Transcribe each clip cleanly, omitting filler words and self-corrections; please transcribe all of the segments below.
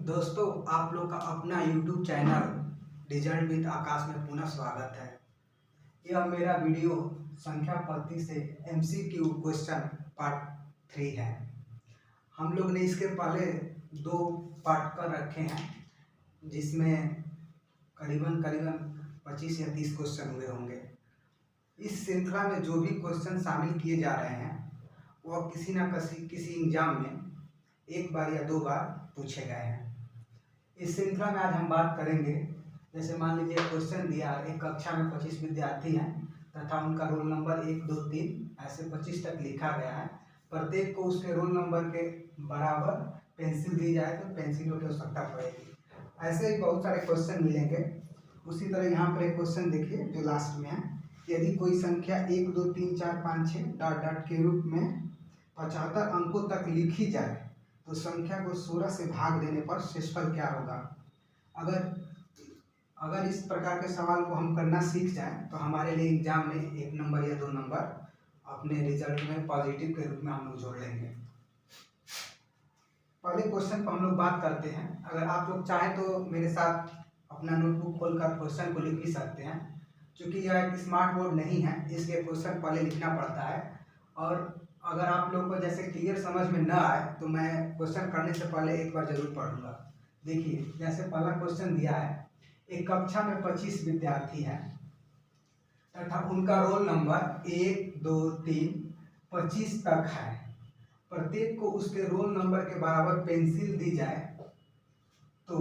दोस्तों, आप लोग का अपना YouTube चैनल रिजल्ट विद आकाश में पुनः स्वागत है। यह मेरा वीडियो संख्या पद्धति से MCQ क्वेश्चन पार्ट 3 है। हम लोग ने इसके पहले 2 पार्ट कर रखे हैं, जिसमें करीबन 25 या 30 क्वेश्चन हुए होंगे। इस श्रृंखला में जो भी क्वेश्चन शामिल किए जा रहे हैं वह किसी न किसी एग्जाम में 1 बार या 2 बार पूछे गए हैं। इस श्रृंखला में आज हम बात करेंगे, जैसे मान लीजिए क्वेश्चन दिया, एक कक्षा में 25 विद्यार्थी हैं तथा उनका रोल नंबर 1, 2, 3 ऐसे 25 तक लिखा गया है। प्रत्येक को उसके रोल नंबर के बराबर पेंसिल दी जाए तो पेंसिलों की आवश्यकता पड़ेगी। ऐसे ही बहुत सारे क्वेश्चन मिलेंगे। उसी तरह यहाँ पर एक क्वेश्चन देखिए जो लास्ट में है, यदि कोई संख्या 1, 2, 3, 4, 5, 6 डॉट डॉट के रूप में 75 अंकों तक लिखी जाए तो संख्या को 16 से भाग देने पर शेषफल क्या होगा। अगर इस प्रकार के सवाल को हम करना सीख जाएं तो हमारे लिए एग्जाम में 1 नंबर या 2 नंबर अपने रिजल्ट में पॉजिटिव के रूप में हम लोग जोड़ लेंगे। पहले क्वेश्चन पर हम लोग बात करते हैं। अगर आप लोग चाहें तो मेरे साथ अपना नोटबुक खोलकर क्वेश्चन को लिख भी सकते हैं। चूँकि यह एक स्मार्ट बोर्ड नहीं है, इसलिए क्वेश्चन पहले लिखना पड़ता है। और अगर आप लोग को जैसे क्लियर समझ में न आए तो मैं क्वेश्चन करने से पहले एक बार जरूर पढ़ूंगा। देखिए, जैसे पहला क्वेश्चन दिया है, एक कक्षा में 25 विद्यार्थी हैं तथा उनका रोल नंबर 1, 2, 3, 25 तक है। प्रत्येक को उसके रोल नंबर के बराबर पेंसिल दी जाए तो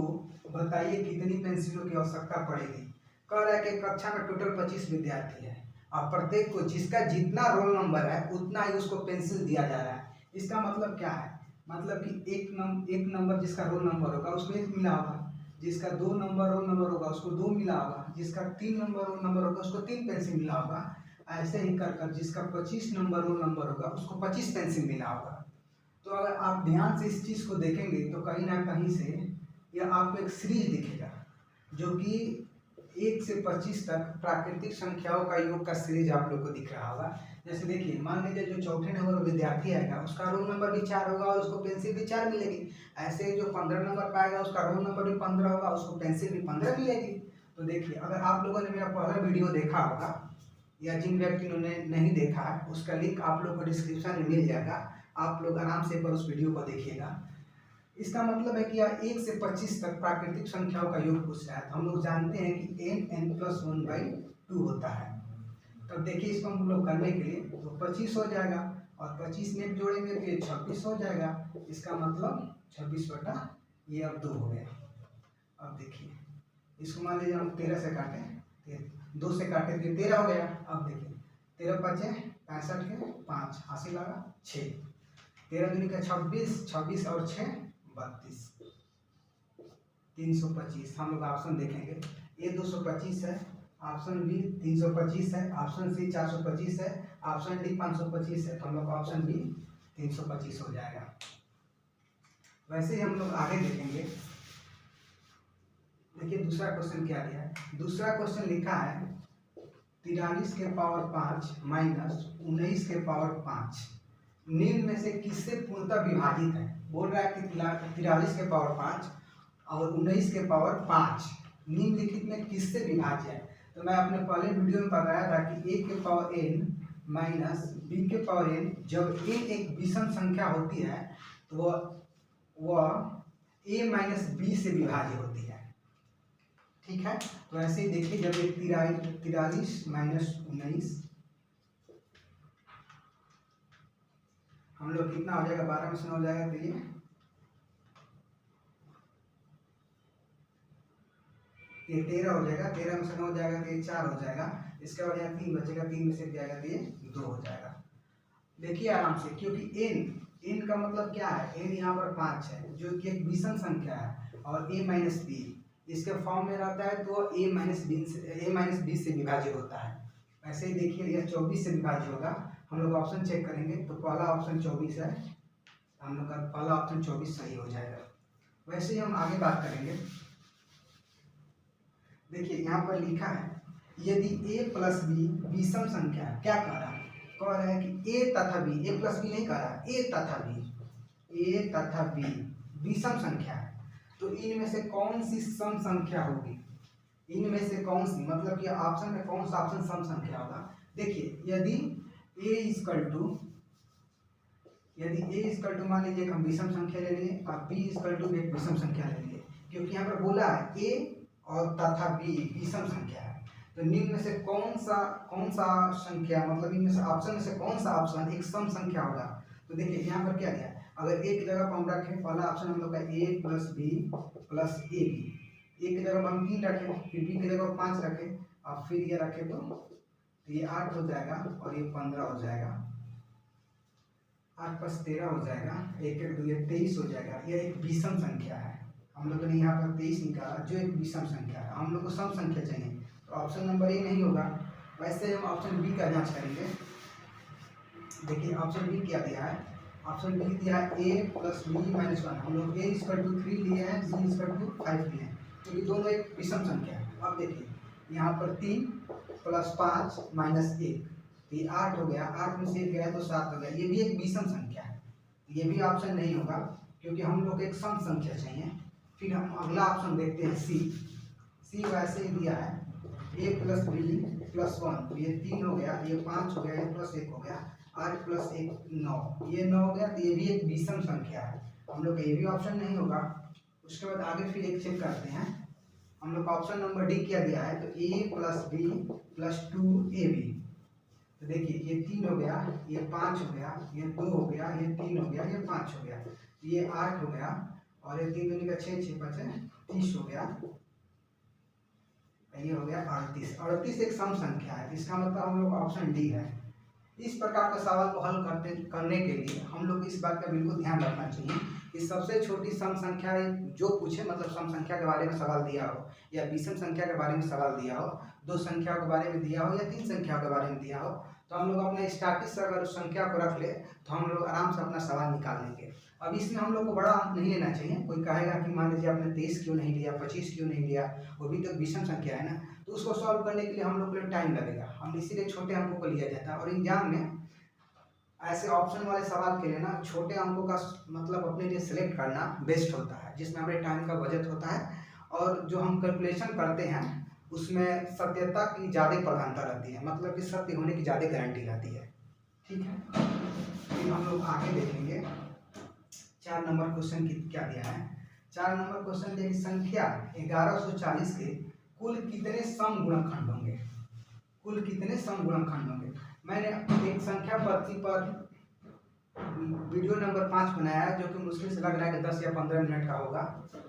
बताइए कितनी पेंसिलों की आवश्यकता पड़ेगी। कह रहा है कि कक्षा में टोटल 25 विद्यार्थी है और प्रत्येक को जिसका जितना रोल नंबर है उतना ही उसको पेंसिल दिया जा रहा है। इसका मतलब क्या है? मतलब कि एक नंबर जिसका रोल नंबर होगा उसको 1 मिला होगा, जिसका 2 नंबर रोल नंबर होगा उसको 2 मिला होगा, जिसका 3 नंबर रोल नंबर होगा उसको 3 पेंसिल मिला होगा। ऐसे ही कर जिसका 25 नंबर रोल नंबर होगा उसको 25 पेंसिल मिला होगा। तो अगर आप ध्यान से इस चीज़ को देखेंगे तो कहीं ना कहीं से यह आपको एक सीरीज दिखेगा जो कि 1 से 25 तक प्राकृतिक संख्याओं का योग का सीरीज आप लोग को दिख रहा होगा। जैसे देखिए, मान लीजिए जो चौथे नंबर विद्यार्थी आएगा उसका रोल नंबर भी 4 होगा और उसको पेंसिल भी 4 मिलेगी। ऐसे ही जो 15 नंबर पाएगा उसका रोल नंबर भी 15 होगा, उसको पेंसिल भी 15 मिलेगी। तो देखिए, अगर आप लोगों ने मेरा पहला वीडियो देखा होगा या जिन व्यक्तियों ने नहीं देखा है उसका लिंक आप लोग को डिस्क्रिप्शन में मिल जाएगा। आप लोग आराम से एक बार उस वीडियो को देखिएगा। इसका मतलब है कि 1 से 25 तक प्राकृतिक संख्याओं का योग पूछ रहा है। हम लोग जानते हैं कि n+1/2 होता है। तब देखिए, इसको हम लोग करने के लिए तो 25 हो जाएगा और 25 में जोड़ेंगे तो ये 26 हो जाएगा। इसका मतलब 26 बटा ये अब 2 हो गया। अब देखिए, इसको मान लीजिए हम 13 से काटें, 2 से काटें तो 13 हो गया। अब देखिए, 13 5 65 के 5 हासिल लगा 6, 13 दूनी का 26, 26 और 6 32, 325। हम लोग ऑप्शन देखेंगे, ए 225 है, ऑप्शन बी 325 है, ऑप्शन सी 425 है, ऑप्शन डी 525 है। तो हम लोग ऑप्शन बी 325 हो जाएगा। वैसे ही हम लोग आगे देखेंगे। देखिए दूसरा क्वेश्चन क्या दिया है। दूसरा क्वेश्चन लिखा है 43 के पावर 5 माइनस 19 के पावर 5 निम्न में से किससे पूर्णतः विभाजित है। बोल रहा है कि 43 के पावर 5 और 19 के पावर 5 निम्नलिखित में किससे विभाज्य है। तो मैं अपने पहले वीडियो में बताया था कि a के पावर n माइनस b के पावर n, जब n एक विषम संख्या होती है तो वह a माइनस b से विभाज्य होती है। ठीक है, तो ऐसे ही देखिए, जब एक 43 माइनस 19 हम लोग कितना हो जाएगा, 12 में से 9 हो जाएगा तो ये 13 हो जाएगा, 13 में से 9 हो जाएगा तो ये 4 हो जाएगा। इसके बाद यहाँ 3 बचेगा, 3 में से जाएगा तो ये 2 हो जाएगा। देखिए आराम से, क्योंकि n का मतलब क्या है, n यहाँ पर 5 है जो कि एक विषम संख्या है और a माइनस बी इसके फॉर्म में रहता है तो a माइनस बी से विभाज्य होता है। ऐसे ही देखिए, यह 24 से विभाज्य होगा। हम लोग ऑप्शन चेक करेंगे तो पहला ऑप्शन 24 है, हम लोग का पहला ऑप्शन 24 सही हो जाएगा। वैसे ही हम आगे बात करेंगे। देखिए यहाँ पर लिखा है, यदि a प्लस बी विषम संख्या है, क्या कह रहा है कि a तथा b, a प्लस बी नहीं कह रहा, a तथा b विषम संख्या है तो इनमें से कौन सी सम संख्या होगी, इनमें से कौन सी, मतलब कि ऑप्शन में कौन सा ऑप्शन सम संख्या होगा। देखिए यदि a इक्वल टू मान लीजिए हम विषम संख्या ले लिए और b इक्वल टू एक विषम संख्या ले लिए, क्योंकि यहाँ पर बोला है a और तथा b विषम संख्या है, तो निम्न में से कौन सा संख्या, मतलब इनमें से ऑप्शन में से कौन सा ऑप्शन एक सम संख्या होगा। तो देखिए यहाँ पर क्या दिया है, अगर एक जगह पर हम रखें, पहला ऑप्शन हम लोग का a plus b plus a b, एक की जगह हम 3 रखें, फिर बी की जगह 5 रखें और फिर ये रखें तो ये 8 हो जाएगा और ये 15 हो जाएगा, 8 + 13 हो जाएगा, 1 1 2 23 हो जाएगा। यह एक विषम संख्या है, हम लोगों ने यहाँ पर 23 निकाला जो एक विषम संख्या है। हम लोग को सम संख्या चाहिए, तो ऑप्शन नंबर ए नहीं होगा। वैसे हम ऑप्शन बी का जांच करेंगे। देखिए ऑप्शन बी क्या दिया है, ऑप्शन बी दिया है a प्लस बी माइनस 1, हम लोग a इक्वल टू 3 लिए हैं, b इक्वल टू 5 लिए हैं, क्योंकि दोनों एक विषम संख्या है। अब देखिए यहाँ पर 3 + 5 - 1, तो ये 8 हो गया, 8 में से 1 गया तो 7 हो गया, ये भी एक विषम संख्या है, ये भी ऑप्शन नहीं होगा क्योंकि हम लोग एक सम संख्या चाहिए। फिर हम अगला ऑप्शन देखते हैं सी वैसे ही दिया है a प्लस बी प्लस 1, ये 3 हो गया, ये 5 हो गया, ये प्लस 1 हो गया, 8 + 1 9, ये 9 हो गया, तो ये भी एक विषम संख्या है, हम लोग का ये भी ऑप्शन नहीं होगा। उसके बाद आगे फिर एक चेक करते हैं, हम लोग का ऑप्शन नंबर डी क्या दिया है, तो a plus b plus 2ab, तो देखिए ये 3 हो गया, ये 5 हो गया, ये 2 हो गया, ये 3 हो गया, ये 5 हो गया, ये 8 हो गया और ये 3 दूनी का 6 6 5 30 हो गया, ये हो गया 38। 38 एक सम संख्या है, इसका मतलब हम लोग ऑप्शन डी है। इस प्रकार का सवाल को हल करने के लिए हम लोग इस बात का बिल्कुल ध्यान रखना चाहिए कि सबसे छोटी सम संख्या जो पूछे, मतलब सम संख्या के बारे में सवाल दिया हो या विषम संख्या के बारे में सवाल दिया हो, 2 संख्याओं के बारे में दिया हो या 3 संख्याओं के बारे में दिया हो, तो हम लोग अपने स्टार्टिंग से अगर उस संख्या को रख ले तो हम लोग आराम से अपना सवाल निकाल लेंगे। अब इसमें हम लोग को बड़ा अंक नहीं लेना चाहिए। कोई कहेगा कि मान लीजिए आपने 23 क्यों नहीं लिया, 25 क्यों नहीं लिया, वो भी तो विषम संख्या है ना, तो उसको सॉल्व करने के लिए हम लोग को टाइम लगेगा, हम इसीलिए छोटे अंकों को लिया जाता है। और एग्जाम में ऐसे ऑप्शन वाले सवाल के लिए ना छोटे अंकों का मतलब अपने लिए सिलेक्ट करना बेस्ट होता है, जिसमें हमारे टाइम का बचत होता है और जो हम कैलकुलेशन करते हैं उसमें सत्यता की ज़्यादा प्रधानता रहती है, मतलब कि सत्य होने की ज़्यादा गारंटी रहती है। ठीक है, फिर हम लोग आगे देखेंगे 4 नंबर क्वेश्चन की क्या दिया है। 4 नंबर क्वेश्चन देखिए, संख्या 1140 के कुल कितने सम गुणनखंड होंगे, कुल कितने सम गुणनखंड होंगे। मैंने एक संख्या पद्धति पर वीडियो नंबर 5 बनाया है, जो कि मुश्किल से लग रहा है कि 10 या 15 मिनट का होगा।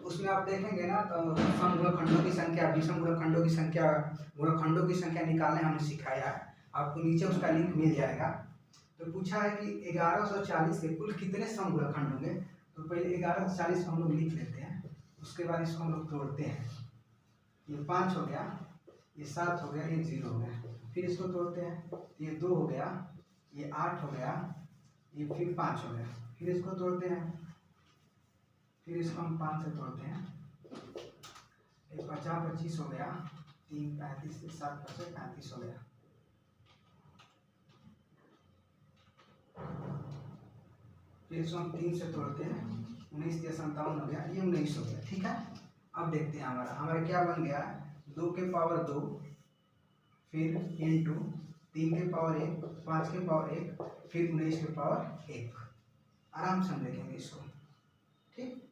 उसमें आप देखेंगे ना तो सम गुणनखंडों की संख्या, विषम गुणनखंडों की संख्या, गुणनखंडों की संख्या निकालने हमने सिखाया है, आपको नीचे उसका लिंक मिल जाएगा। तो पूछा है कि 1140 के कुल कितने सम गुणनखंड होंगे। तो पहले 1140 को हम लोग लिख लेते हैं, उसके बाद इसको हम लोग तोड़ते हैं। ये 5 हो गया, ये 7 हो गया, ये 0 हो गया, फिर इसको तोड़ते हैं, ये 2 हो गया, ये 8 हो गया, ये फिर 5 हो गया, फिर इसको तोड़ते हैं, फिर इसको हम 5 से तोड़ते हैं, ये 50 25 हो गया, 3 35 7 35 हो गया, फिर इसको हम 3 से तोड़ते हैं, 19 या 57 हो गया, ये 19 हो गया। ठीक है, अब देखते हैं हमारा क्या बन गया, 2 के पावर 2, फिर इंटू 3 के पावर 1, 5 के पावर 1, फिर 19 के पावर 1। आराम से हम देखेंगे इसको। ठीक,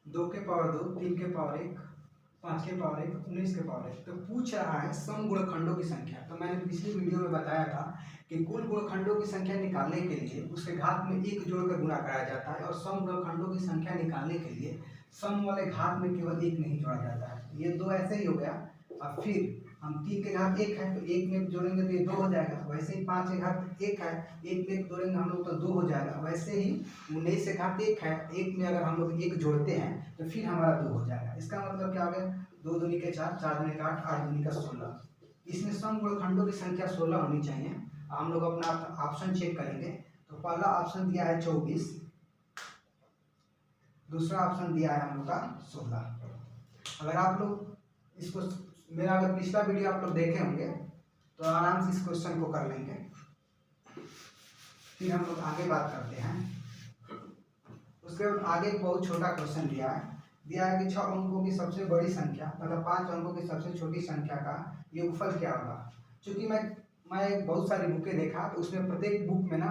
2 के पावर 2, 3 के पावर 1, 5 के पावर 1, 19 के पावर 1। तो पूछ रहा है सम गुणनखंडों की संख्या। तो मैंने पिछली वीडियो में बताया था कि कुल गुणनखंडों की संख्या निकालने के लिए उसके घात में 1 जोड़कर गुणा कराया जाता है, और सम गुणनखंडों की संख्या निकालने के लिए सम वाले घात में केवल 1 नहीं जोड़ा जाता है। ये 2 ऐसे ही हो गया, और फिर हम 3 के घात 1 है तो 1 में जोड़ेंगे तो ये 2 हो जाएगा। वैसे ही 5 के घात 1 है, 1 में जोड़ेंगे हम लोग तो 2 हो जाएगा। वैसे ही 19 के घात 1 है, 1 में अगर हम लोग 1 जोड़ते हैं तो फिर हमारा 2 हो जाएगा। इसका मतलब क्या हो गया, 2 दूनी के 4, 4 दूनी का 8, 8 दूनी का 16। इसमें सम गुणनखंडों की संख्या 16 होनी चाहिए। हम लोग अपना ऑप्शन चेक करेंगे। तो पहला ऑप्शन दिया है 24, दूसरा ऑप्शन दिया है हम लोग का 16। अगर आप लोग इसको, मेरा अगर पिछला वीडियो आप लोग देखे होंगे तो आराम से इस क्वेश्चन को कर लेंगे। फिर हम लोग आगे बात करते हैं। उसके बाद आगे एक बहुत छोटा क्वेश्चन दिया है, दिया है कि 6 अंकों की सबसे बड़ी संख्या तथा 5 अंकों की सबसे छोटी संख्या का योगफल क्या होगा। चूंकि मैं बहुत सारी बुकें देखा तो उसमें प्रत्येक बुक में ना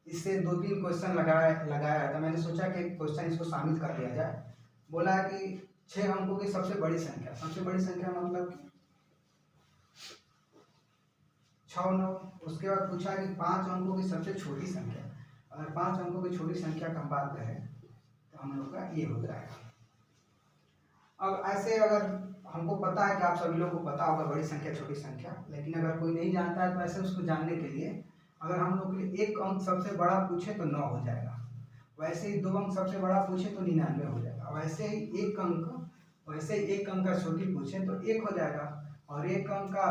इससे 2-3 क्वेश्चन लगाया था। मैंने सोचा कि क्वेश्चन इसको शामिल कर लिया जाए। बोला है कि 6 अंकों की सबसे बड़ी संख्या मतलब कि 6 9। उसके बाद पूछा कि 5 अंकों की सबसे छोटी संख्या। अगर 5 अंकों की छोटी संख्या का हम बात करें तो हम लोग का ये हो जाएगा। अब ऐसे अगर हमको पता है कि आप सभी लोगों को पता होगा बड़ी संख्या छोटी संख्या, लेकिन अगर कोई नहीं जानता है तो ऐसे उसको जानने के लिए अगर हम लोग के लिए 1 अंक सबसे बड़ा पूछे तो 9 हो जाएगा। वैसे ही 2 अंक सबसे बड़ा पूछे तो 99 हो जाएगा। वैसे ही 1 अंक का छोटी पूछे तो 1 हो जाएगा। और 1 अंक का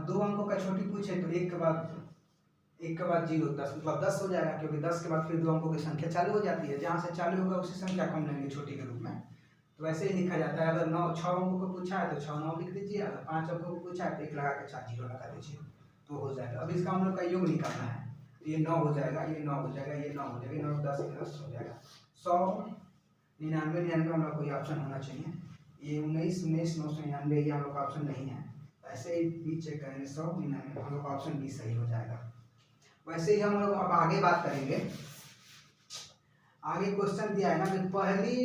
2 अंकों का छोटी पूछे तो 1 के बाद 0 10 मतलब 10 हो जाएगा, क्योंकि 10 के बाद फिर 2 अंकों की संख्या चालू हो जाती है। जहाँ से चालू होगा उसी संख्या को हम लेंगे छोटी के रूप में। तो वैसे ही लिखा जाता है। अगर 6 अंकों को पूछा है तो 6 9 लिख दीजिए। अगर 5 अंकों को पूछा है तो 1 लगा के 4 0 लगा दीजिए तो हो जाएगा। अब इसका हम लोग का योग निकालना है। ये 9 हो जाएगा, ये 9 हो जाएगा, ये 9 हो जाएगा, 9 10 10 हो जाएगा। 100 99 99 हम लोग कोई ऑप्शन होना चाहिए। ये 19 19 999 ये हम लोग का ऑप्शन नहीं है। ऐसे ही बी चेक करेंगे। 100 99 हम लोग का ऑप्शन बी सही हो जाएगा। वैसे ही हम लोग अब आगे बात करेंगे। आगे क्वेश्चन दिया है ना कि पहली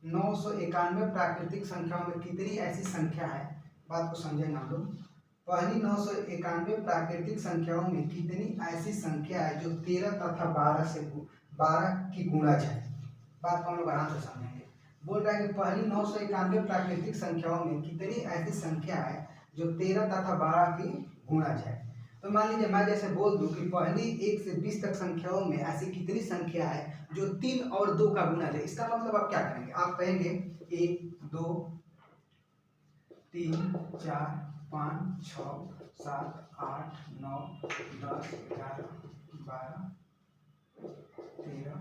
991 प्राकृतिक संख्याओं में कितनी ऐसी संख्या है। बात को समझे ना हम लोग। पहली 991 प्राकृतिक संख्याओं में कितनी ऐसी संख्या है जो 13 तथा 12 की गुणज है। बात को हम लोग आराम से समझेंगे। बोल रहा है कि पहली 991 प्राकृतिक संख्याओं में कितनी ऐसी संख्या है जो 13 तथा 12 की गुणज है। तो मान लीजिए मैं जैसे बोल दूं कि पहली 1 से 20 तक संख्याओं में ऐसी कितनी संख्या है जो 3 और 2 का गुणज है। इसका मतलब आप क्या करेंगे, आप कहेंगे 1 2 3 4 5 6 7 8 9 10 11 12 13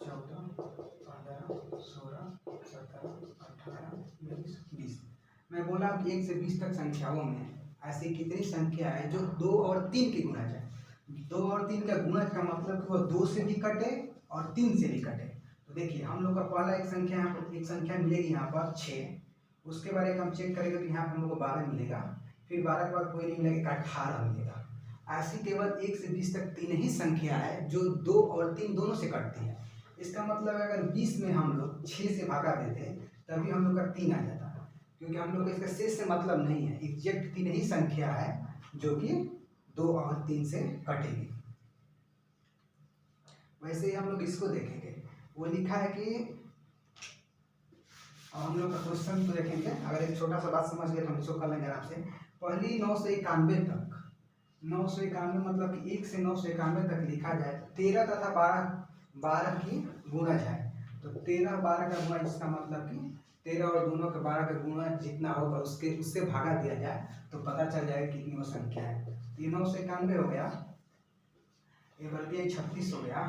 14 15 16 17 18 19 20। मैं बोला कि 1 से 20 तक संख्याओं में ऐसी कितनी संख्या है जो 2 और 3 की गुणज है। 2 और 3 का गुणज का मतलब कि वो 2 से भी कटे और 3 से भी कटे। तो देखिए हम लोग का पहला एक संख्या मिलेगी यहाँ पर 6। उसके बाद एक हम चेक करेंगे तो यहाँ पर हम लोग को 12 मिलेगा। फिर 12 के बाद कोई नहीं मिलेगा, 18 मिलेगा। ऐसी केवल 1 से 20 तक 3 ही संख्या है जो 2 और 3 दोनों से कटती है। इसका मतलब अगर 20 में हम लोग 6 से भागा देते तभी हम लोग का 3 आ जाता, क्योंकि हम लोग को इसका शेष से मतलब नहीं है। एग्जैक्ट 3 ही संख्या है जो कि 2 और 3 से कटेगी। वैसे ही हम लोग इसको देखेंगे। वो लिखा है कि हम लोग का क्वेश्चन तो देखेंगे। अगर एक छोटा सा बात समझ गए तो हम इसको कर लेंगे आराम से। पहली 991 तक 991 मतलब कि 1 से 991 तक लिखा जाए तो 13 तथा 12 की गुणज है। तो 13 12 का गुणज, इसका मतलब कि 13 और दोनों के 12 का गुणज जितना होगा उससे भागा दिया जाए तो पता चल जाएगा कितनी वो संख्या है। तो 991 हो गया, ये बल्कि 36 हो गया,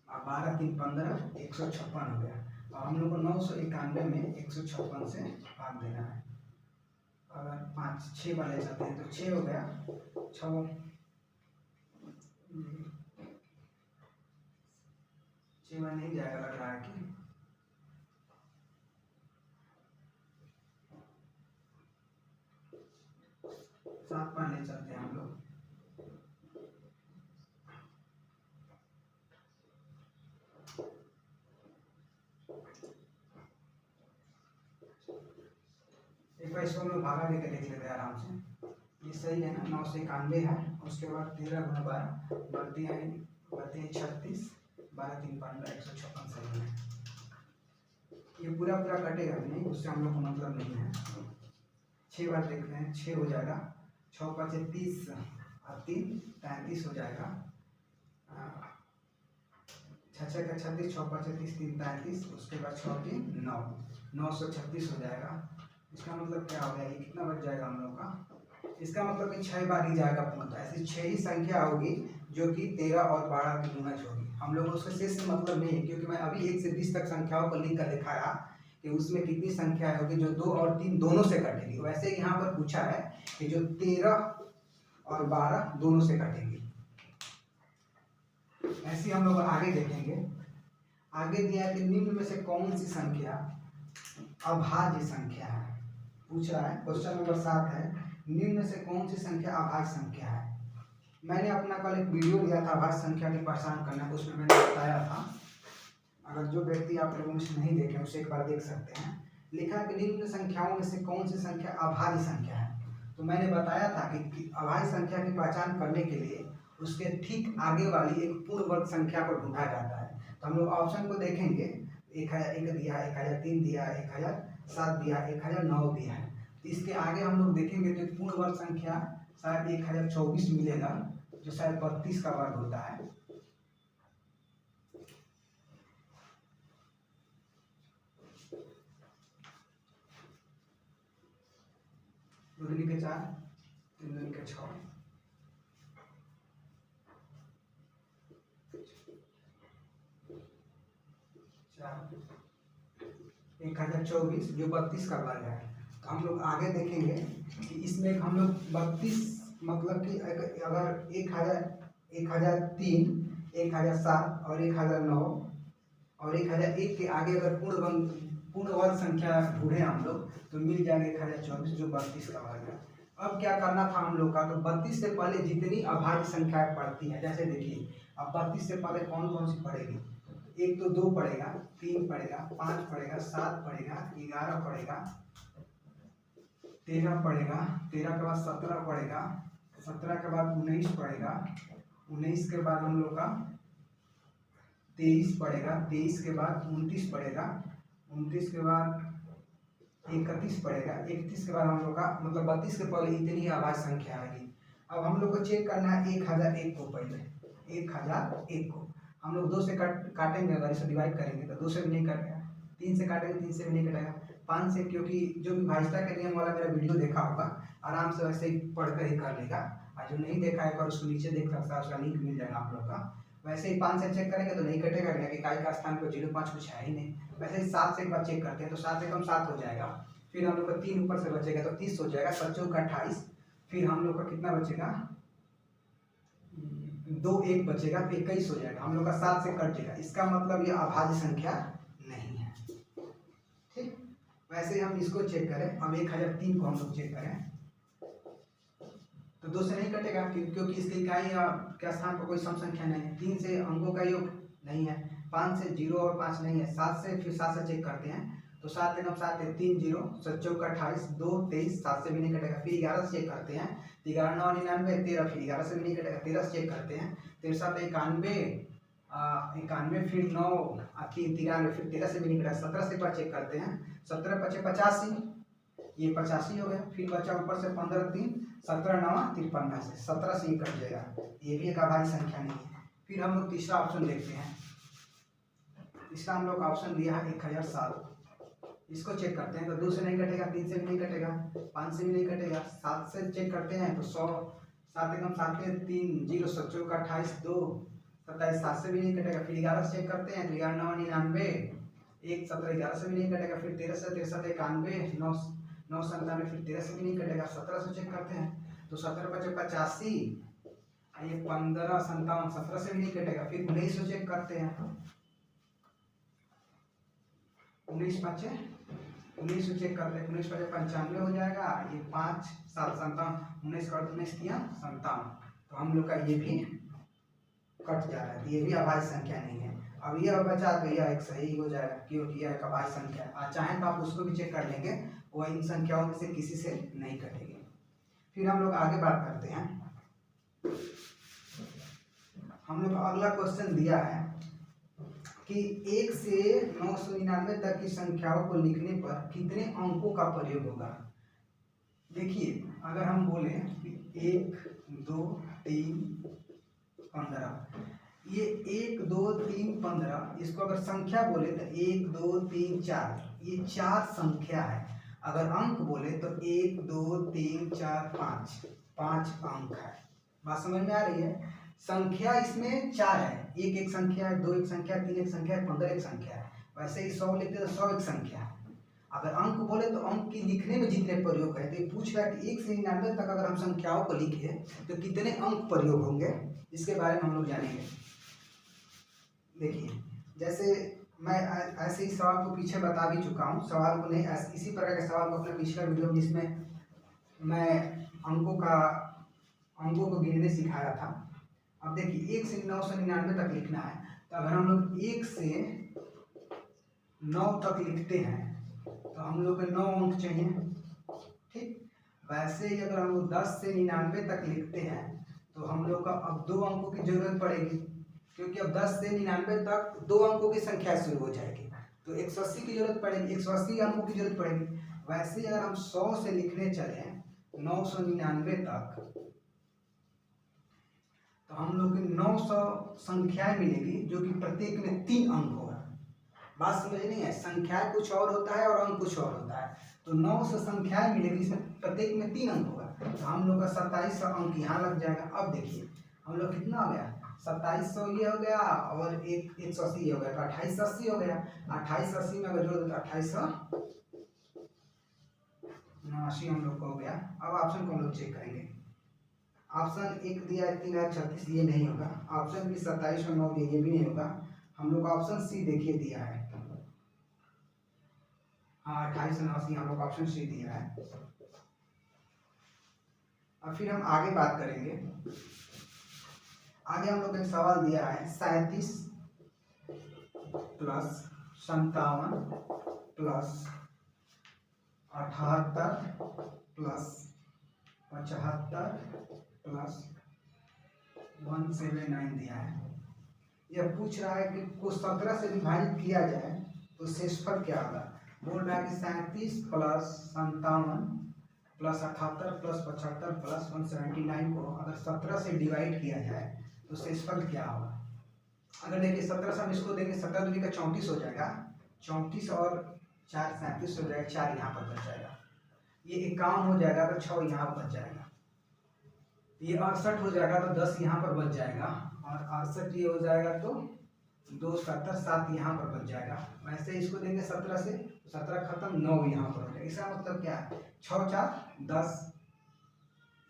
और 12 3 15 156 हो गया। और हम लोग को 991 में 156 से भाग देना है। अगर 5 6 वाले चलते हैं तो 6 हो गया, 6 में नहीं जाएगा, लग रहा है कि 7 वाले चलते हैं हम लोग। एक बार इसको हम लोग भागा देकर देख लेते हैं आराम से। ये सही है ना, 991 है। उसके बाद 13 गुना 12 बढ़ती है 36, 12 3 15 156 सही है। ये पूरा कटेगा नहीं, उससे हम लोग को मतलब नहीं है। 6 बार देखते हैं, 6 हो जाएगा, 6 5 30 और 3 35 हो जाएगा। 6 6 का 36, 6 5 30 3 35। उसके बाद 6 3 9 936 हो जाएगा। इसका मतलब क्या हो गया, ये कितना बच जाएगा हम लोग का। इसका मतलब कि 6 बार ही जाएगा पूर्णतः। ऐसी 6 ही संख्या होगी जो कि 13 और 12 की गुणज होगी। हम लोग उसके शेष से मतलब नहीं है, क्योंकि मैं अभी 1 से 20 तक संख्याओं को लिख कर दिखाया कि उसमें कितनी संख्या होगी जो 2 और 3 दोनों से कटेगी। वैसे ही यहाँ पर पूछा है कि जो 13 और 12 दोनों से कटेगी। ऐसे हम लोग आगे देखेंगे। आगे दिया है कि निम्न में से कौन सी संख्या अभाज्य संख्या है। पूछ रहा है, क्वेश्चन नंबर 7 है, निम्न में से कौन सी संख्या अभाज्य संख्या है। मैंने अपना कल एक वीडियो दिया था अभाज्य संख्या की पहचान करना, तो उसमें मैंने बताया था, अगर जो व्यक्ति आप लोगों ने नहीं देखे उसे एक बार देख सकते हैं। लिखा है कि निम्न संख्याओं में से कौन सी संख्या अभाज्य संख्या है। तो मैंने बताया था कि अभाज्य संख्या की पहचान करने के लिए उसके ठीक आगे वाली एक पूर्ण वर्ग संख्या को ढूंढा जाता है। तो हम लोग ऑप्शन को देखेंगे, 1001 दिया, 1003 दिया, 1007 दिया, 1009 दिया है। तो इसके आगे हम लोग देखेंगे तो पूर्ण वर्ग संख्या शायद 1024 मिलेगा, जो शायद 32 का वर्ग होता है। दो दूनी के 4, तीन दूनी के 6, 1024 जो 32 का वर्ग है। तो हम लोग आगे देखेंगे कि इसमें हम लोग 32 मतलब कि अगर 1003, 1007 और 1009 और 1001 के आगे अगर पूर्ण वर्ग संख्या ढूंढे हम लोग तो मिल जाएंगे 1024 जो 32 का वर्ग है। अब क्या करना था हम लोग का, तो 32 से पहले जितनी अभाज्य संख्याएं पड़ती हैं, जैसे देखिए अब 32 से पहले कौन कौन सी पड़ेगी। एक तो 2 पड़ेगा, 3 पड़ेगा, 5 पड़ेगा, 7 पड़ेगा, 11 पड़ेगा, 13 पड़ेगा, 13 के बाद 17 पड़ेगा, 17 के बाद 19 पड़ेगा, 19 के बाद हम लोग का 23 पड़ेगा, 23 के बाद 29 पड़ेगा, 29 के बाद 31 पड़ेगा, 31 के बाद हम लोग का मतलब 32 के पहले इतनी ही अभाज्य संख्या आएगी। अब हम लोग को चेक करना है 1001 को, पहले 1001 को हम लोग 2 से काटेंगे, अगर इसे डिवाइड करेंगे तो 2 से भी नहीं कटेगा, 3 से काटेंगे 3 से भी नहीं कटेगा, 5 से, क्योंकि जो भी भाज्यता के नियम वाला मेरा वीडियो देखा होगा आराम से वैसे ही पढ़कर ही कर लेगा, और जो नहीं देखा है पर उसको नीचे देख सकता है, उसका लिंक मिल जाएगा आप लोग का। वैसे ही 5 से चेक करेंगे तो नहीं कटेगा, क्योंकि इकाई का स्थान पर 0.5 कुछ है ही नहीं। वैसे ही 7 से एक बार चेक करते हैं तो 7 से कम 7 हो जाएगा, फिर हम लोग का 3 ऊपर से बचेगा तो 30 हो जाएगा, 7 चौका 28, फिर हम लोग का कितना बचेगा, 2 1 बचेगा, 21 हो जाएगा। हम लोग का 7 से कट जाएगा, इसका मतलब ये अभाज्य संख्या नहीं है। ठीक, वैसे ही हम इसको चेक करें, अब 1003 को हम लोग चेक करें तो 2 से नहीं कटेगा, क्योंकि इसकी इकाई के स्थान पर कोई सम संख्या नहीं है। 3 से अंकों का योग नहीं है, 5 से 0 और 5 नहीं है, 7 से फिर 7 से चेक करते हैं तो 7 कम 7 है, 3 0, 7 चौका 28, 2 23, 7 से भी नहीं कटेगा, फिर 11 से चेक करते हैं, 11 9 99, 13, फिर 11 से भी नहीं कटेगा, 13 से चेक करते हैं, 13 7 91, 91, फिर 9 3 93, फिर 13 से भी नहीं कटेगा, 17 से एक बार चेक करते हैं, 17 5 85, ये 85 हो गया, फिर बचा ऊपर से 15 3, 17 9 53 से 17 से ये कट जाएगा, ये भी एक अभाज्य संख्या नहीं है। फिर हम लोग तीसरा ऑप्शन देखते हैं, तीसरा हम लोग का ऑप्शन दिया है 1007, इसको चेक करते हैं तो 2 से नहीं कटेगा, 3 से भी नहीं कटेगा, 5 से भी नहीं कटेगा, 7 से चेक करते हैं तो 100, 7 कम 7 3 0, 7 चौका 28, 2 27, 7 से भी नहीं कटेगा, फिर 11 से चेक करते हैं तो 11 9 99, 1 17 11 से भी नहीं कटेगा, फिर 13 से 63 91, 9 9 97, फिर 13 से भी नहीं कटेगा, 17 से चेक करते हैं तो 17 5 85, ये 15 57, 17 से भी नहीं कटेगा, फिर 19 से चेक करते हैं, 19 5 19 से चेक करते हैं, 19 5 95 हो जाएगा, ये 5 7 57, 19 कर 19 3 57, तो हम लोग का ये भी कट जा रहा है, ये भी अभाज्य संख्या नहीं है। अब यह बचा तो यह एक सही हो जाएगा, क्योंकि यह एक अभाज्य संख्या है। चाहें तो आप उसको भी चेक कर लेंगे, वह इन संख्याओं में से किसी से नहीं कटेगी। फिर हम लोग आगे बात करते हैं, हम लोग अगला क्वेश्चन दिया है कि 1 से 999 तक की संख्याओं को लिखने पर कितने अंकों का प्रयोग होगा। देखिए अगर हम बोले 1 2 3 15, ये 1 2 3 15, इसको अगर संख्या बोले तो 1 2 3 4, ये 4 संख्या है। अगर अंक बोले तो 1 2 3 4 5 अंक है। बात समझ में आ रही है। संख्या इसमें 4 है, 1 एक संख्या है, 2 एक संख्या है, 3 एक संख्या है, 15 एक संख्या है। वैसे ही 100 लिखते तो 100 एक संख्या है। अगर अंक बोले तो अंक की लिखने में जितने प्रयोग है, तो ये पूछ रहा है कि 1 से 99 तक अगर हम संख्याओं को लिखे तो कितने अंक प्रयोग होंगे, इसके बारे में हम लोग जानेंगे। देखिए, जैसे मैं ऐसे ही सवाल को पीछे बता भी चुका हूँ, सवाल को नहीं इसी प्रकार के सवाल को अपने पिछला वीडियो में जिसमें मैं अंकों को गिनने सिखाया था। अब देखिए 1 से 999 तक लिखना है, तो अगर हम लोग 1 से 9 तक लिखते हैं तो हम लोग को 9 अंक चाहिए, ठीक। वैसे ही अगर हम लोग 10 से 99 तक लिखते हैं तो हम लोग का अब 2 अंकों की जरूरत पड़ेगी, क्योंकि अब 10 से 99 तक 2 अंकों की संख्या शुरू हो जाएगी, तो 180 की जरूरत पड़ेगी, 180 अंकों की जरूरत पड़ेगी। वैसे ही अगर हम 100 से लिखने चले 999 तक, तो हम लोग की 900 संख्याएं मिलेगी, जो कि प्रत्येक में 3 अंक होगा। बात समझ नहीं है, संख्याएं कुछ और होता है और अंक कुछ और होता है। तो 900 संख्याएं मिलेगी, इसमें प्रत्येक में 3 अंक होगा, तो हम लोग का 2700 अंक यहाँ लग जाएगा। अब देखिए हम लोग कितना हो गया, 2700 ये हो गया और 180 ये हो गया, तो 2880 हो गया। 2880 में अगर जोड़ दो तो 2879 हम लोग को हो गया। अब ऑप्शन को हम लोग चेक करेंगे। ऑप्शन 1 दिया है 3036, ये नहीं होगा। ऑप्शन भी 27 और 9 दिया, ये भी नहीं होगा। हम लोग ऑप्शन सी देखिए दिया है, हाँ 2889 हम लोग ऑप्शन सी दिया है। अब फिर हम आगे बात करेंगे। आगे हम लोग एक सवाल दिया है 37 प्लस 57 प्लस 78 प्लस 75 प्लस 179 दिया है। यह पूछ रहा है कि को 17 से विभाजित किया जाए तो शेषफल क्या होगा। बोल रहा है कि 37 प्लस 57 प्लस 78 प्लस 75 प्लस 179 को अगर 17 से डिवाइड किया जाए तो शेषफल क्या होगा। अगर देखिए 17 से हम इसको देंगे, 17 दूनी का 34 हो जाएगा, 34 और 4 37 हो जाएगा, 4 यहाँ पर बच जाएगा, ये 51 हो जाएगा तो 6 यहाँ बच जाएगा, ये 68 हो जाएगा तो 10 यहाँ पर बच जाएगा, और 68 ये हो जाएगा तो 2 70 7 यहाँ पर बच जाएगा। वैसे इसको देंगे 17 से, 17 खत्म, 9 यहाँ पर हो जाएगा। इसका मतलब क्या है, 6 4 10,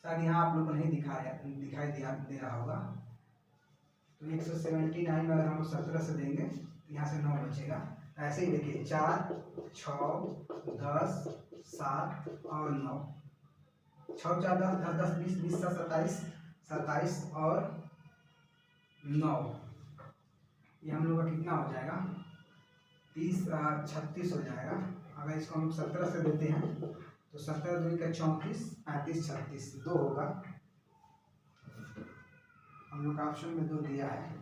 शायद यहाँ आप लोग को नहीं दिखाई दे रहा होगा। तो 179 में अगर हम 17 से देंगे तो यहाँ से 9 बचेगा। ऐसे ही देखिए 4 6 10 7 और 9, 6 4 10 10 10 20 20 27 27 और 9, ये हम लोग का कितना हो जाएगा, 30 36 हो जाएगा। अगर इसको हम 17 से देते हैं तो 17 दूनी का 34 35 36 2 होगा। हम लोग ऑप्शन में 2 दिया है।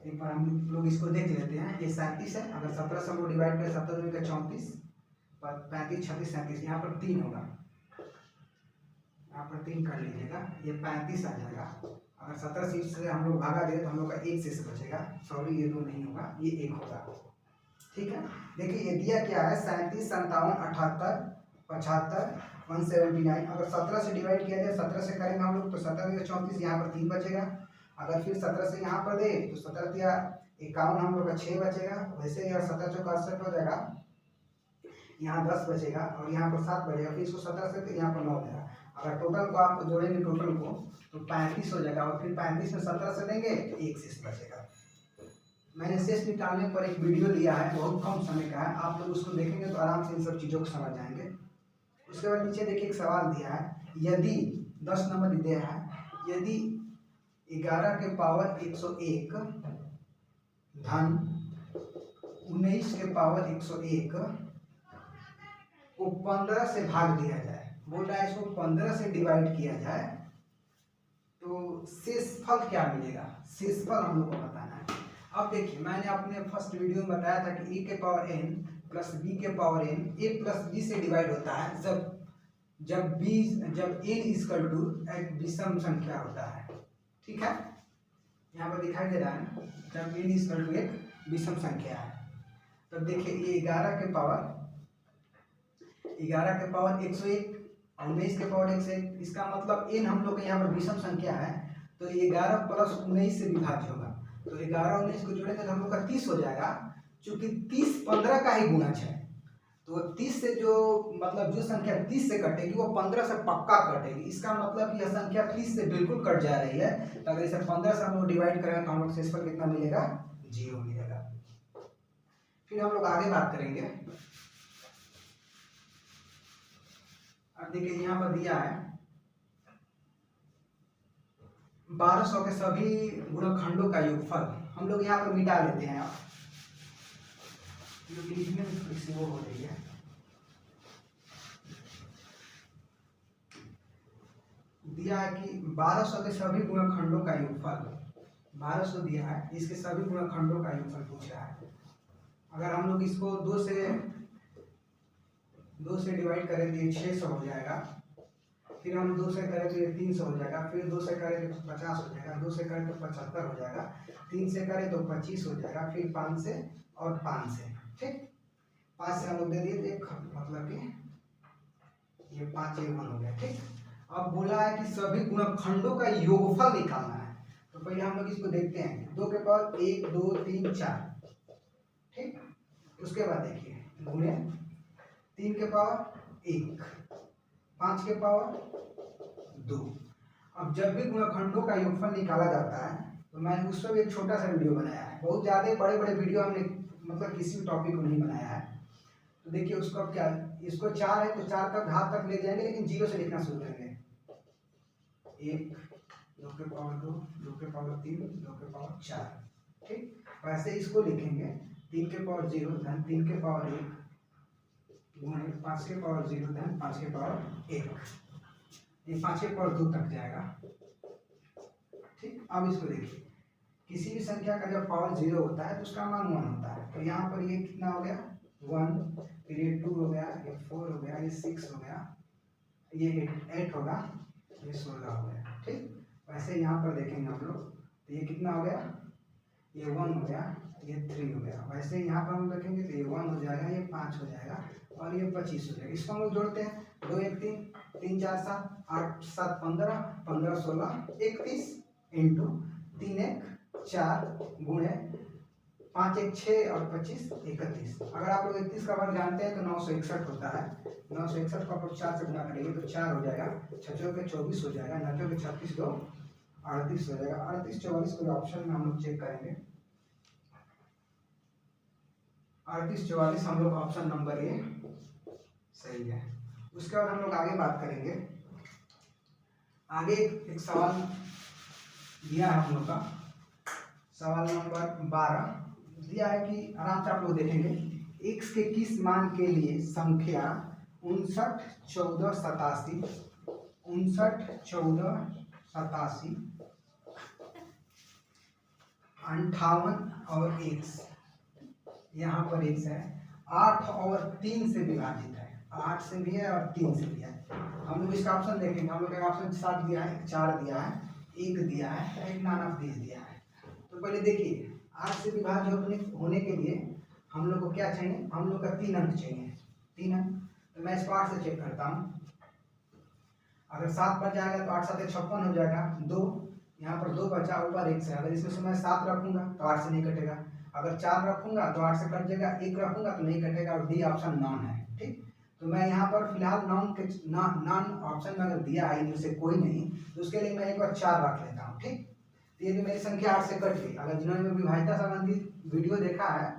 एक बार हम लोग इसको देख लेते हैं। ये 37 है, अगर 17 से हम लोग डिवाइड करें, 17 दूनी का 34 35 36 37, यहाँ पर 3 होगा, यहाँ पर 3 कर लीजिएगा, ये 35 आ जाएगा। अगर 17 सीट से हम लोग भागा दे तो हम लोग का 1 शेष बचेगा, सॉरी ये 2 नहीं होगा, ये 1 होगा, ठीक है। देखिए ये दिया क्या है, 37 57 78 75 179। अगर 17 से डिवाइड किया जाए, 17 से करेंगे हम लोग तो 17 में 34, यहाँ पर 3 बचेगा। अगर फिर 17 से यहाँ पर दे तो 17 या 51 हम लोग का 6 बचेगा। वैसे ही अगर 17 चौका 68 हो जाएगा, यहाँ 10 बचेगा और यहाँ पर 7 बचेगा। फिर इसको 17 से तो यहाँ पर 9 देगा। अगर टोटल को आप जोड़ेंगे टोटल को तो 35 हो जाएगा, और फिर 35 में 17 से देंगे तो 1 शेष बचेगा। मैंने शेष निकालने पर एक वीडियो लिया है, बहुत कम समय का है, आप लोग उसको देखेंगे तो आराम से इन सब चीज़ों को समझ जाएंगे। उसके बाद नीचे देखिए एक सवाल दिया है, यदि 10 नंबर दिया है, यदि 11 के पावर 101 धन 19 के पावर 101 को 15 से भाग दिया जाए, बोल रहा है इसको 15 से डिवाइड किया जाए तो शेषफल क्या मिलेगा। शेषफल हम लोग को बताना है। अब देखिए मैंने अपने फर्स्ट वीडियो में बताया था कि ए के पावर n प्लस बी के power n a plus b से डिवाइड होता है जब n इक्वल टू एक विषम संख्या होता है, ठीक है, यहाँ पर दिखाई दे रहा है ना, जब n इक्वल टू एक विषम संख्या है। तब देखिए ये 11 के पावर 101 और 19 के पावर 101, इसका मतलब n हम लोग के यहाँ पर विषम संख्या है, तो 11 प्लस 19 से विभाज्य होगा। तो 11 19 को जोड़ेंगे तो हम लोग का 30 हो जाएगा, क्योंकि 30 15 का ही गुणज है। तो 30 से जो मतलब जो संख्या 30 से कटेगी वो 15 से पक्का कटेगी। इसका मतलब कि यह संख्या 30 से बिल्कुल कट जा रही है। तो अगर इसे 15 से हम लोग डिवाइड करें तो हम लोग शेषफल कितना मिलेगा, 0 मिलेगा। फिर हम लोग आगे बात करेंगे। अब देखिए यहाँ पर दिया है 1200 के सभी गुणनखंडों का योगफल। हम लोग यहाँ पर मिटा लेते हैं, क्योंकि लिखने में थोड़ी सी वो हो रही है। दिया है कि 1200 के सभी गुणनखंडों का योगफल, 1200 दिया है, इसके सभी गुणनखंडों का योगफल पूछ रहा है। अगर हम लोग इसको 2 से डिवाइड करें तो ये 600 हो जाएगा। फिर हम 2 से करें तो ये 300 हो जाएगा। फिर 2 से करें तो 50 हो जाएगा। 2 से करें तो 75 हो जाएगा। 3 से करें तो 25 हो जाएगा। फिर 5 से और 5 से, ठीक। 5 से हम लोग दे दिए तो एक, मतलब कि ये 5 1 हो गया, ठीक। अब बोला है कि सभी गुणनखंडों का योगफल निकालना है। तो पहले हम लोग इसको देखते हैं। 2 के पावर 1 2 3 4, ठीक। उसके बाद देखिए गुणे 3 के पावर 1, 5 के पावर 2। अब जब भी गुणनखंडों का योगफल निकाला जाता है तो मैंने उस पर एक छोटा सा वीडियो बनाया है। बहुत ज़्यादा बड़े बड़े वीडियो हमने मतलब किसी भी टॉपिक को नहीं बनाया है। तो देखिए उसको अब क्या, इसको 4 है तो 4 तक घात तक ले जाएंगे, लेकिन 0 से लिखना शुरू करेंगे। 1 2 के पावर 2 2 के पावर 3 2 के पावर 4, ठीक। वैसे इसको लिखेंगे 3 के पावर 0 धन 3 के पावर 1 गुणे 5 के पावर 0 धन 5 के पावर 1। ये 5 के पावर 2 तक जाएगा, ठीक। अब इसको देखिए, किसी भी संख्या का जब पावर 0 होता है तो उसका मान 1 होता है। तो यहाँ पर ये कितना हो गया 1, फिर ये 2 हो गया, ये 4 हो गया, ये 6 हो गया, ये 8 होगा, ये 16 हो गया, ठीक। वैसे यहाँ पर देखेंगे हम लोग तो ये कितना हो गया, ये 1 हो गया, ये 3 हो गया। वैसे यहाँ पर हम देखेंगे तो ये 1 हो जाएगा, ये 5 हो जाएगा और ये 25 हो जाएगा। इसको हम लोग जोड़ते हैं 2 1 3 3 4 7 8 7 15 15 16 31 इंटू 3 1 4 गुणे 5 1 6 और 25 31। अगर आप लोग 31 का वर्ग जानते हैं तो 961 होता है। 961 को आप लोग 4 से गुणा करेंगे तो 4 हो जाएगा, 6 के 24 हो जाएगा, 9 के 36 2 38 हो जाएगा। 38 44 को ऑप्शन में हम लोग चेक करेंगे। 38 44 हम लोग ऑप्शन नंबर ए सही है। उसके बाद हम लोग आगे बात करेंगे। आगे एक सवाल दिया है हम लोग का, सवाल नंबर 12 दिया है कि आराम से आप लोग देखेंगे। x के किस मान के लिए संख्या 59 14 87 59 14 87 58 और x, यहाँ पर x है 8 और 3 से विभाजित है। 8 से भी है और 3 से भी है। हम लोग इसका ऑप्शन देखेंगे। हम लोग का ऑप्शन 7 दिया है, 4 दिया है, 1 दिया है, एक नाना 30 दिया है। तो पहले देखिए 8 से विभाज्य होने के लिए हम लोग को क्या चाहिए, हम लोग का 3 अंक चाहिए, 3 अंक। तो मैं इसको 8 से चेक करता हूँ। अगर 7 बच जाएगा तो 8 7 56 हो जाएगा। 2 यहाँ पर 2 बचा, ऊपर 1 से, अगर इसमें से मैं 7 रखूंगा तो 8 से नहीं कटेगा। अगर 4 रखूंगा तो 8 से कट जाएगा, 1 रखूंगा तो नहीं कटेगा, और डी ऑप्शन नॉन है, ठीक। तो मैं यहाँ पर फिलहाल नॉन ऑप्शन में अगर दिया है इनमें से कोई नहीं, तो उसके लिए मैं एक बार 4 रख लेता हूँ, ठीक। तो ये मेरी संख्या 8 से कट गई। अगर जिन्होंने विभाज्यता संबंधित वीडियो देखा है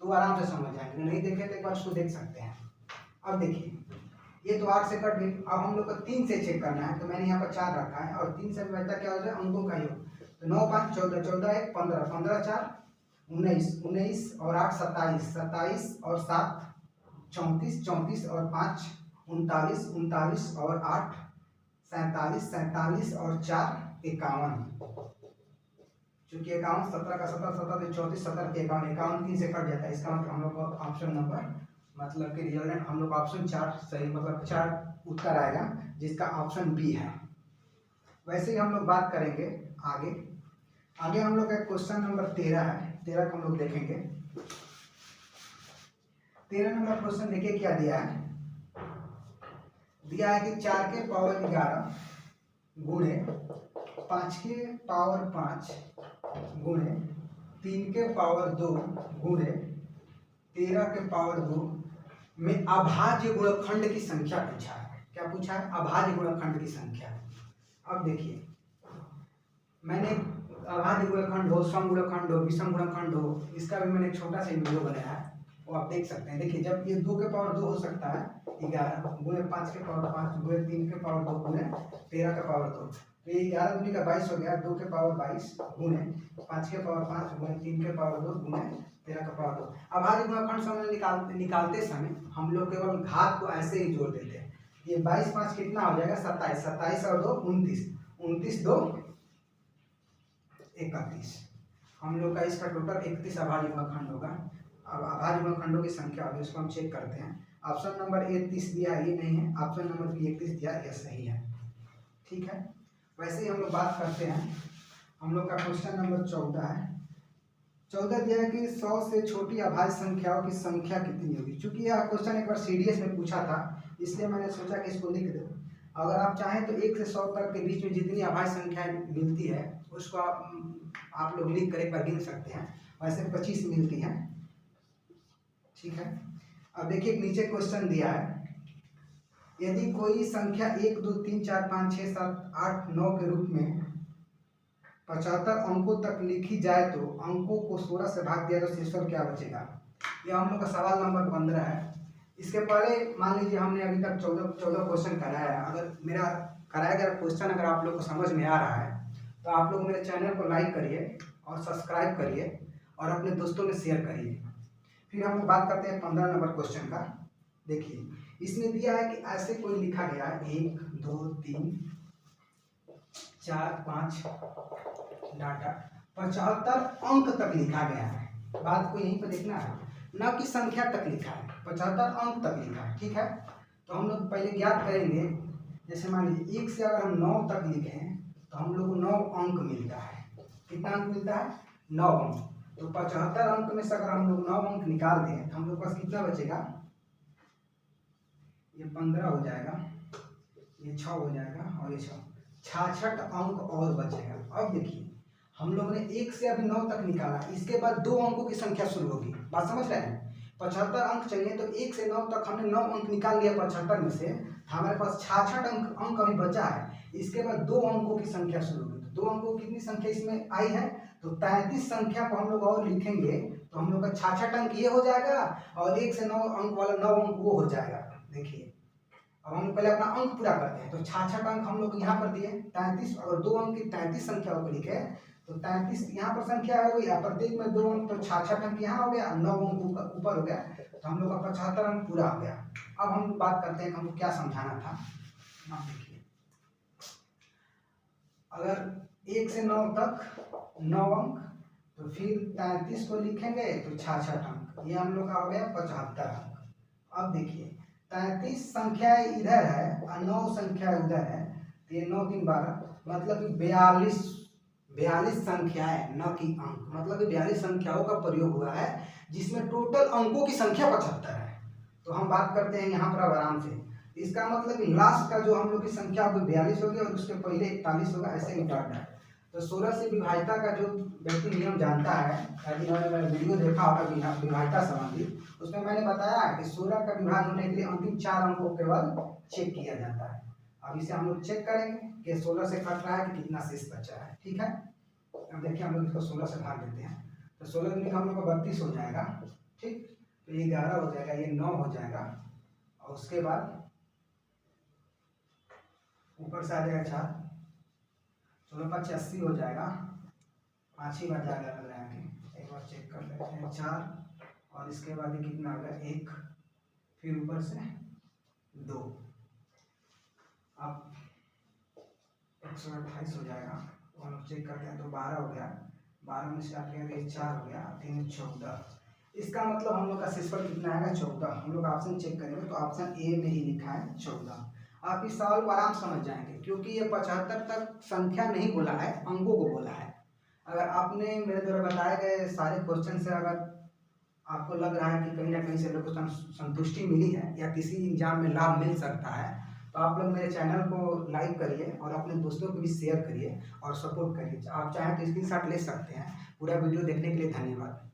तो आराम से समझ जाएंगे, नहीं देखे तो एक बार उसको देख सकते हैं। अब देखिए ये तो 8 से कट गई। अब हम लोग को 3 से चेक करना है, तो मैंने यहाँ पर 4 रखा है, और 3 से विभाज्यता क्या हो जाए, अंकों का योग। तो 9 5 14 14 1 15 15 4 19 19 और 8 27 27 और 7 34 34 और 5 39 39 और 8 47 47 और 4 51। चूंकि 51 17 का 17 17 34 17 के 51 51 3 से कट जाता है। इसका मतलब हम लोग का ऑप्शन नंबर मतलब कि रिजल्ट हम लोग ऑप्शन 4 सही, मतलब 4 उत्तर आएगा, जिसका ऑप्शन बी है। वैसे ही हम लोग बात करेंगे आगे। आगे हम लोग का क्वेश्चन नंबर 13 है। 13 को हम लोग देखेंगे। 13 नंबर क्वेश्चन देखिए क्या दिया है। दिया है कि 4 के पावर 11 गुणे 5 के पावर 5 गुणे 3 के पावर 2 गुणे 13 के पावर 2 में अभाज्य गुणनखंड की संख्या पूछा है। क्या पूछा है? अभाज्य गुणनखंड की संख्या। अब देखिए, मैंने अभाज्य गुणनखंड हो, सम गुणनखंड हो, विषम गुणनखंड हो, इसका भी मैंने एक छोटा सा वीडियो बनाया है, वो आप देख सकते हैं। देखिए, जब ये 2 के पावर 2 हो सकता है 11 गुणे 5 के पावर 5 गुणे 3 के पावर 2 गुणे 13 के पावर 2, तो ये 11 दूनी का 22 हो गया। 2 के पावर 22 गुणे 5 के पावर 5 गुणे 3 के पावर 2 गुणे 13 का पावर 2। अभाज्य गुणनखंड समय निकालते समय हम लोग केवल घात को ऐसे ही जोड़ देते हैं। ये 22 5 कितना हो जाएगा? 27, 27 और 2 29, 29 2 31। हम लोग का इसका टोटल 31 अभाज्य गुणनखंड होगा। अब अभाज्य गुणनखंडों की संख्या होगी, उसको हम चेक करते हैं। ऑप्शन नंबर 31 दिया है, ये नहीं है। ऑप्शन नंबर बी 31 दिया, यह सही है। ठीक है, वैसे ही हम लोग बात करते हैं। हम लोग का क्वेश्चन नंबर 14 है। 14 दिया है कि 100 से छोटी अभाज्य संख्याओं की संख्या कितनी होगी। चूंकि यह क्वेश्चन एक बार सीडीएस में पूछा था, इसलिए मैंने सोचा कि इसको लिख दूं। अगर आप चाहें तो 1 से 100 तक के बीच में जितनी अभाज्य संख्याएं मिलती है उसको आप लोग लिख कर एक बार गिन सकते हैं। वैसे 25 मिलती हैं। ठीक है, अब देखिए नीचे क्वेश्चन दिया है, यदि कोई संख्या 1 2 3 4 5 6 7 8 9 के रूप में 75 अंकों तक लिखी जाए तो अंकों को 16 से भाग दिया तो शेषफल क्या बचेगा। यह हम लोग का सवाल नंबर 15 है। इसके पहले मान लीजिए हमने अभी तक 14 क्वेश्चन कराया है। अगर मेरा कराया गया क्वेश्चन अगर आप लोग को समझ में आ रहा है तो आप लोग मेरे चैनल को लाइक करिए और सब्सक्राइब करिए और अपने दोस्तों में शेयर करिए। फिर हम लोग बात करते हैं 15 नंबर क्वेश्चन का। देखिए, इसमें दिया है कि ऐसे कोई लिखा गया है 1 2 3 4 5 डाटा 75 अंक तक लिखा गया है। बात को यहीं पर देखना है, न कि संख्या तक लिखा है, 75 अंक तक लिखा है। ठीक है, तो हम लोग पहले ज्ञात करेंगे। जैसे मान लीजिए 1 से अगर हम 9 तक लिखें तो हम लोग को 9 अंक मिलता है। कितना अंक मिलता है? 9 अंक। तो 75 अंक में से अगर हम लोग 9 अंक निकाल दें तो हम लोग पास कितना बचेगा? ये 15 हो जाएगा, ये 6 हो जाएगा और ये 6, 66 अंक और बचेगा। अब देखिए, हम लोग ने 1 से अभी 9 तक निकाला, इसके बाद 2 अंकों की संख्या शुरू होगी। बात समझ रहे हैं? 75 अंक चाहिए तो 1 से 9 तक हमने 9 अंक निकाल लिया 75 में से, हमारे पास 66 अंक अभी बचा है। इसके बाद 2 अंकों की संख्या शुरू होगी। तो 2 अंकों की कितनी संख्या इसमें आई है? तो 33 संख्या को हम लोग और लिखेंगे तो हम लोग का 66 अंक ये हो जाएगा और 1 से 9 अंक वाला 9 अंक वो हो जाएगा। देखिए, अब हम पहले अपना अंक पूरा करते हैं। तो 66 अंक हम लोग यहाँ पर दिए, 33 और 2 अंक की 33 संख्याओं को लिखे तो 33 यहाँ पर संख्या हो गई, प्रत्येक में 2 अंक, तो 66 अंक यहाँ हो गया, 9 अंक ऊपर हो गया, तो हम लोग का 75 अंक पूरा हो गया। अब हम बात करते हैं कि हमको क्या समझाना था। देखिए, अगर 1 से 9 तक 9 अंक, तो फिर 33 को लिखेंगे तो 66 अंक, ये हम लोग का हो गया 75 अंक। अब देखिए, 33 संख्या इधर है और 9 संख्या उधर है, तो ये 9 3 12, मतलब कि 42 संख्याएं, न कि अंक, मतलब कि 42 संख्याओं का प्रयोग हुआ है जिसमें टोटल अंकों की संख्या 75 है। तो हम बात करते हैं यहाँ पर अब आराम से। इसका मतलब कि लास्ट का जो हम लोग की संख्या होगी 42 होगी और उसके पहले 41 होगा, ऐसे ही डॉट है। तो 16 से विभाज्यता का जो व्यक्ति नियम जानता है, यदि मैंने वीडियो देखा होगा विभाज्यता संबंधी, उसमें मैंने बताया कि 16 का विभाज्य होने के लिए अंतिम 4 अंकों को केवल चेक किया जाता है। अब इसे हम लोग चेक करेंगे कि 16 से कट रहा है कि कितना शेष बचा है। ठीक है, अब देखिए हम लोग इसको 16 से भाग देते हैं तो 16 में हम लोग को 32 हो जाएगा। ठीक, तो ये 11 हो जाएगा, ये 9 हो जाएगा और उसके बाद ऊपर से आ जाएगा 4, 16 5 80 हो जाएगा, 5 ही बच जाएगा। लग रहा है कि एक बार चेक कर लेते हैं, 4 और इसके बाद ये कितना आ गया 1, फिर ऊपर से 2, अब 128 हो जाएगा। तो हम लोग चेक करते हैं तो 12 हो गया, 12 में से 8 गया तो 4 हो गया, 3 14। इसका मतलब हम लोग का शेषफल कितना आएगा 14। हम लोग ऑप्शन चेक करेंगे तो ऑप्शन ए में ही लिखा है 14। आप इस सवाल को आराम समझ जाएंगे क्योंकि ये 75 तक संख्या नहीं बोला है, अंकों को बोला है। अगर आपने मेरे द्वारा बताए गए सारे क्वेश्चन से अगर आपको लग रहा है कि कहीं ना कहीं से लोगों को संतुष्टि मिली है या किसी एग्जाम में लाभ मिल सकता है, तो आप लोग मेरे चैनल को लाइक करिए और अपने दोस्तों को भी शेयर करिए और सपोर्ट करिए। आप चाहें तो स्क्रीनशॉट ले सकते हैं। पूरा वीडियो देखने के लिए धन्यवाद।